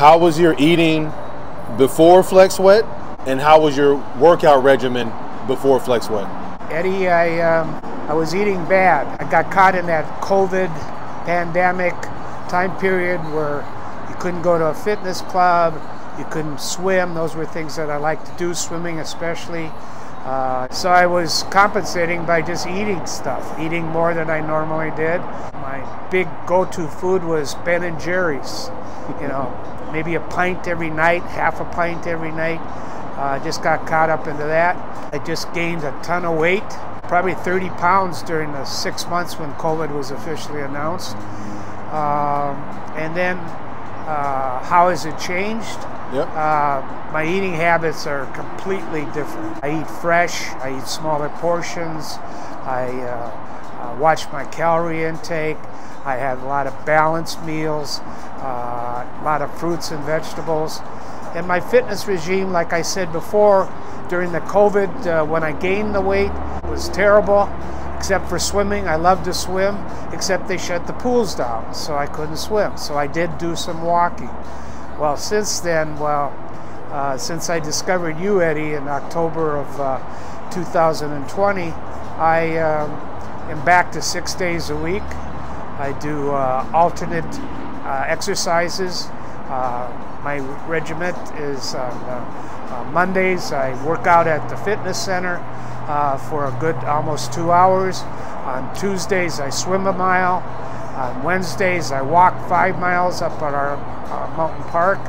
How was your eating before Flexsweat, and how was your workout regimen before Flexsweat? Eddie, I was eating bad. I got caught in that COVID pandemic time period where you couldn't go to a fitness club, you couldn't swim. Those were things that I like to do, swimming especially. So I was compensating by just eating stuff, eating more than I normally did. My big go-to food was Ben & Jerry's, you know, maybe a pint every night, half a pint every night. Just got caught up into that. I just gained a ton of weight, probably 30 pounds during the 6 months when COVID was officially announced. And then how has it changed? Yep. My eating habits are completely different. I eat fresh, I eat smaller portions, I watch my calorie intake, I have a lot of balanced meals, a lot of fruits and vegetables. And my fitness regime, like I said before, during the COVID, when I gained the weight, was terrible, except for swimming. I love to swim, except they shut the pools down, so I couldn't swim. So I did do some walking. Well, since then, since I discovered you, Eddie, in October of 2020, I am back to 6 days a week. I do alternate exercises. My regiment is on Mondays, I work out at the fitness center for a good almost 2 hours. On Tuesdays, I swim a mile. On Wednesdays, I walk 5 miles up at our mountain park.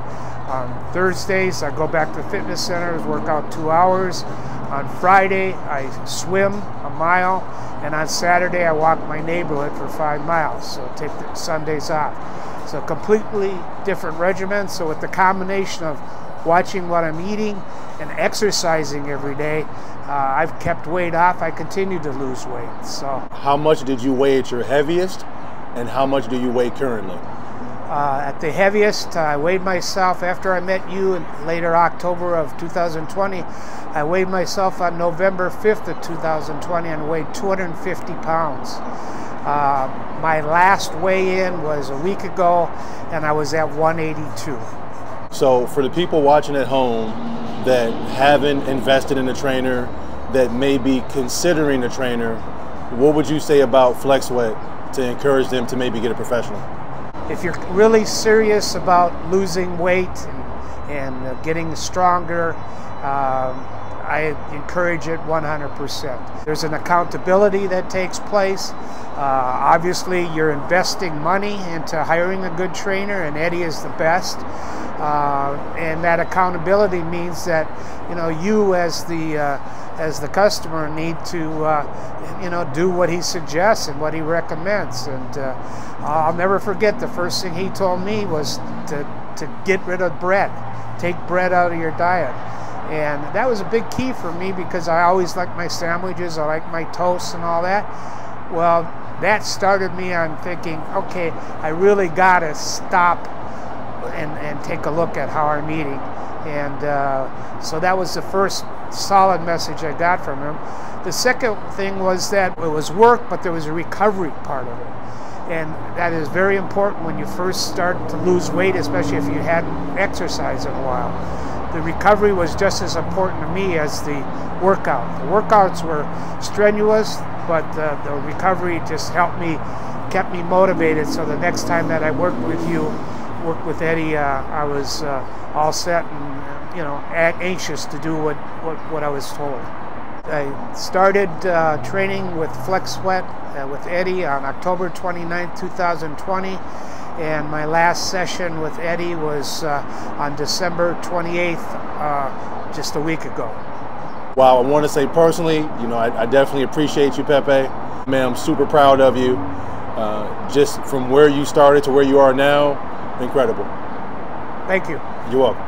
On Thursdays, I go back to the fitness center, work out 2 hours. On Friday, I swim a mile. And on Saturday, I walk my neighborhood for 5 miles, so take the Sundays off. So completely different regimen. So with the combination of watching what I'm eating and exercising every day, I've kept weight off. I continue to lose weight. So how much did you weigh at your heaviest, and how much do you weigh currently? At the heaviest, I weighed myself after I met you in later October of 2020. I weighed myself on November 5th of 2020 and weighed 250 pounds. My last weigh-in was a week ago, and I was at 182. So for the people watching at home that haven't invested in a trainer, that may be considering a trainer, what would you say about Flexsweat to encourage them to maybe get a professional? If you're really serious about losing weight and getting stronger, I encourage it 100%. There's an accountability that takes place. Obviously, you're investing money into hiring a good trainer, and Eddie is the best. And that accountability means that you as the customer need to do what he suggests and what he recommends. And I'll never forget the first thing he told me was to get rid of bread, take bread out of your diet. And that was a big key for me because I always like my sandwiches, I like my toast and all that. Well, that started me on thinking, okay, I really got to stop and take a look at how I'm eating. And so that was the first solid message I got from him. The second thing was that it was work, but there was a recovery part of it. And that is very important when you first start to lose weight, especially if you hadn't exercised in a while. The recovery was just as important to me as the workout. The workouts were strenuous, but the recovery just kept me motivated. So the next time that I worked with with Eddie, I was all set and anxious to do what I was told. I started training with Flexsweat with Eddie on October 29th, 2020. And my last session with Eddie was on December 28th, just a week ago. Wow, I want to say personally, I definitely appreciate you, Pepe. Man, I'm super proud of you. Just from where you started to where you are now, incredible. Thank you. You're welcome.